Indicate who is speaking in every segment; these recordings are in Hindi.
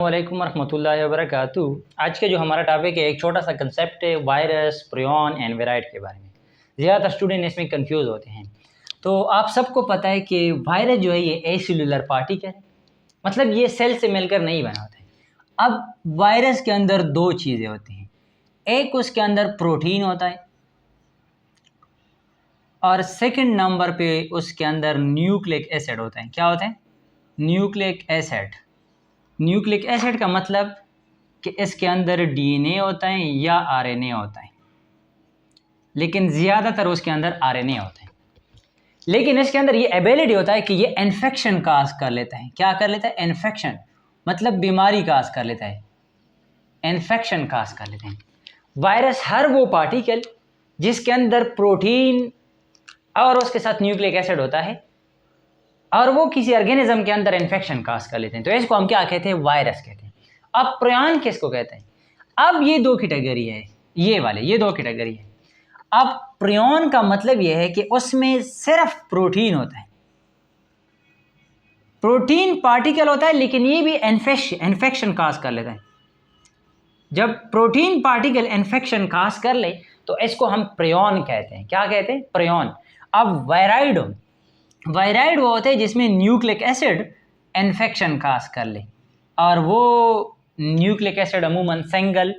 Speaker 1: वालेकुम रहमतुल्लाहि व बरकातुहू। आज के जो हमारा टॉपिक है, एक छोटा सा कंसेप्ट है वायरस, प्रियॉन एंड वेराइड के बारे में। ज़्यादातर स्टूडेंट इसमें कंफ्यूज होते हैं। तो आप सबको पता है कि वायरस जो है ये एसेल्यूलर पार्टिकल है, मतलब ये सेल से मिलकर नहीं बना होता है। अब वायरस के अंदर दो चीज़ें होती हैं, एक उसके अंदर प्रोटीन होता है और सेकंड नंबर पे उसके अंदर न्यूक्लिक एसिड होता है। क्या होता है? Nucleic acid. न्यूक्लिक एसिड का मतलब कि इसके अंदर डीएनए होता है या आरएनए होता है, लेकिन ज़्यादातर उसके अंदर आरएनए होता है। लेकिन इसके अंदर ये एबिलिटी होता है कि ये इन्फेक्शन काज कर लेता है। क्या कर लेता है? इन्फेक्शन, मतलब बीमारी काज कर लेता है, इन्फेक्शन काज कर लेते हैं। वायरस हर वो पार्टिकल जिसके अंदर प्रोटीन और उसके साथ न्यूक्लिक एसिड होता है और वो किसी ऑर्गेनिज्म के अंदर इन्फेक्शन काज कर लेते हैं, तो इसको हम क्या कहते हैं? वायरस कहते हैं। अब प्रियॉन किसको कहते हैं? अब ये दो कैटेगरी है, ये दो कैटेगरी है। अब प्रियॉन का मतलब ये है कि उसमें सिर्फ प्रोटीन होता है, प्रोटीन पार्टिकल होता है, लेकिन ये भी इन्फेक्शन काज कर लेता है। जब प्रोटीन पार्टिकल इन्फेक्शन काज कर ले तो इसको हम प्रियॉन कहते हैं। क्या कहते हैं? प्रियॉन। अब वायराइड वो होते हैं जिसमें न्यूक्लिक एसिड इन्फेक्शन काज कर ले, और वो न्यूक्लिक एसिड अमूमन सिंगल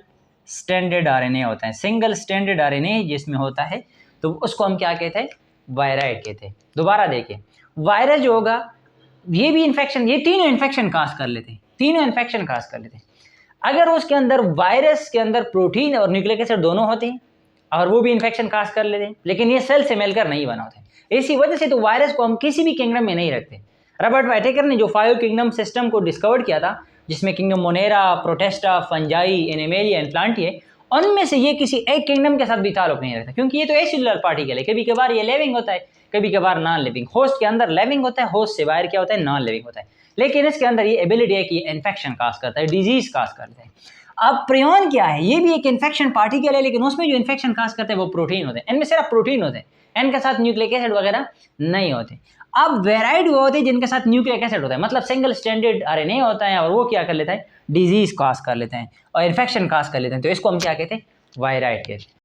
Speaker 1: स्ट्रैंडेड आरएनए होता है। सिंगल स्ट्रैंडेड आरएनए जिसमें होता है तो उसको हम क्या कहते हैं? वायराइड कहते हैं। दोबारा देखिए, वायरस जो होगा ये भी इन्फेक्शन, ये तीनों इन्फेक्शन काज कर लेते हैं, तीनों इन्फेक्शन काज कर लेते हैं। अगर उसके अंदर वायरस के अंदर प्रोटीन और न्यूक्लिक एसिड दोनों होते हैं और वो भी इन्फेक्शन काज कर लेते हैं, लेकिन ये सेल से मिलकर नहीं बना होता है। इसी वजह से तो वायरस को हम किसी भी किंगडम में नहीं रखते। रॉबर्ट वाइटेकर ने जो 5 किंगडम सिस्टम को डिस्कवर किया था, जिसमें kingdom Monera, Protista, Fungi, Animalia and Plantae, उनमें से ये किसी एक किंगडम के साथ भी ताल्लुक नहीं रखता, क्योंकि ये तो एसेल्यूलर पार्टिकल है। कभी कभार ये लिविंग होता है, कभी कभार नॉन लिविंग। होस्ट के अंदर लिविंग होता है, होस्ट से बाहर क्या होता है? नॉन लिविंग होता है। लेकिन इसके अंदर ये एबिलिटी है कि ये इन्फेक्शन काज करता है, डिजीज काज करता है। अब प्रियॉन क्या है? ये भी एक इन्फेक्शन पार्टिकल है, लेकिन उसमें जो इन्फेक्शन काज करते हैं वो प्रोटीन होते हैं। इनमें सिर्फ प्रोटीन होते हैं, इनके साथ न्यूक्लिक एसिड वगैरह नहीं होते। अब वेराइड वो होते हैं जिनके साथ न्यूक्लिक एसिड होता है, मतलब सिंगल स्ट्रैंडेड आरएनए होता है, और वो क्या कर लेता है? डिजीज काज कर लेते हैं और इन्फेक्शन काज कर लेते हैं, तो इसको हम क्या कहते हैं? वायराइड कहते हैं।